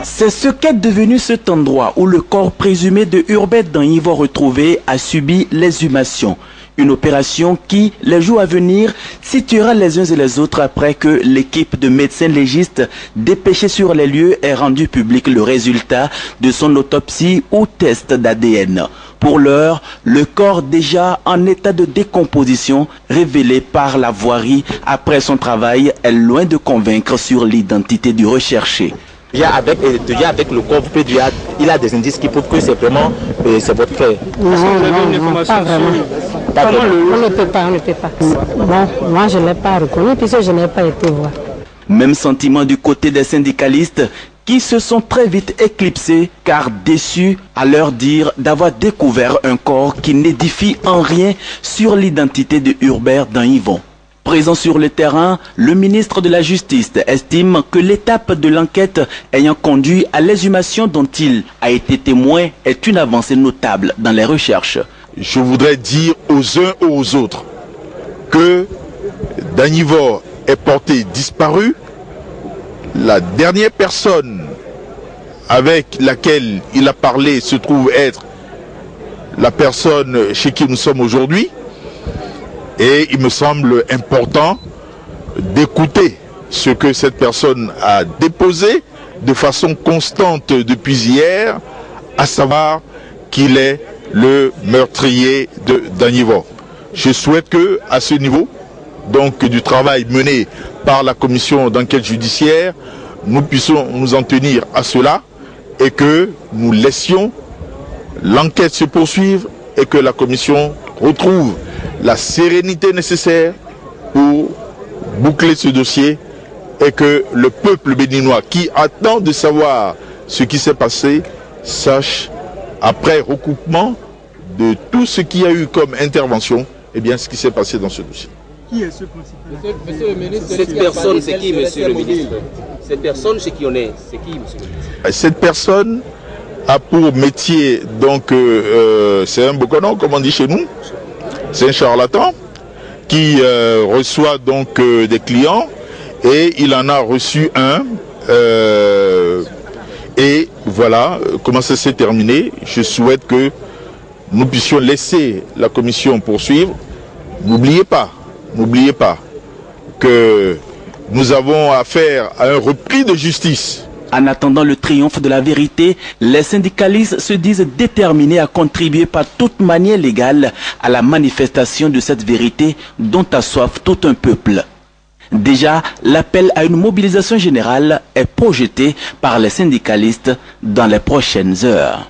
C'est ce qu'est devenu cet endroit où le corps présumé de Hubert Danyivon retrouvé a subi l'exhumation. Une opération qui, les jours à venir, situera les uns et les autres après que l'équipe de médecins légistes dépêchés sur les lieux ait rendu public le résultat de son autopsie ou test d'ADN. Pour l'heure, le corps déjà en état de décomposition, révélé par la voirie après son travail, est loin de convaincre sur l'identité du recherché. Déjà avec le corps, vous pouvez dire il a des indices qui prouvent que c'est vraiment c'est votre frère. Non, pas vraiment. On ne peut pas. Bon, moi je ne l'ai pas reconnu puisque je n'ai pas été voir. Même sentiment du côté des syndicalistes qui se sont très vite éclipsés car déçus à leur dire d'avoir découvert un corps qui n'édifie en rien sur l'identité de Hubert Danyivon. Présent sur le terrain, le ministre de la Justice estime que l'étape de l'enquête ayant conduit à l'exhumation dont il a été témoin est une avancée notable dans les recherches. Je voudrais dire aux uns et aux autres que Danyivon est porté disparu. La dernière personne avec laquelle il a parlé se trouve être la personne chez qui nous sommes aujourd'hui. Et il me semble important d'écouter ce que cette personne a déposé de façon constante depuis hier, à savoir qu'il est le meurtrier de Danyivon. Je souhaite que, à ce niveau, donc du travail mené par la commission d'enquête judiciaire, nous puissions nous en tenir à cela et que nous laissions l'enquête se poursuivre et que la commission retrouve la sérénité nécessaire pour boucler ce dossier et que le peuple béninois qui attend de savoir ce qui s'est passé sache, après recoupement de tout ce qu'il y a eu comme intervention, eh bien ce qui s'est passé dans ce dossier. Qui est ce principal? Monsieur le ministre, cette personne, c'est qui, monsieur le ministre? Cette personne, c'est qui on est? C'est qui, monsieur le ministre? Cette personne a pour métier, donc, c'est un boconon, comme on dit chez nous. C'est un charlatan qui reçoit donc des clients et il en a reçu un. Et voilà comment ça s'est terminé. Je souhaite que nous puissions laisser la commission poursuivre. N'oubliez pas que nous avons affaire à un repris de justice. En attendant le triomphe de la vérité, les syndicalistes se disent déterminés à contribuer par toute manière légale à la manifestation de cette vérité dont a soif tout un peuple. Déjà, l'appel à une mobilisation générale est projeté par les syndicalistes dans les prochaines heures.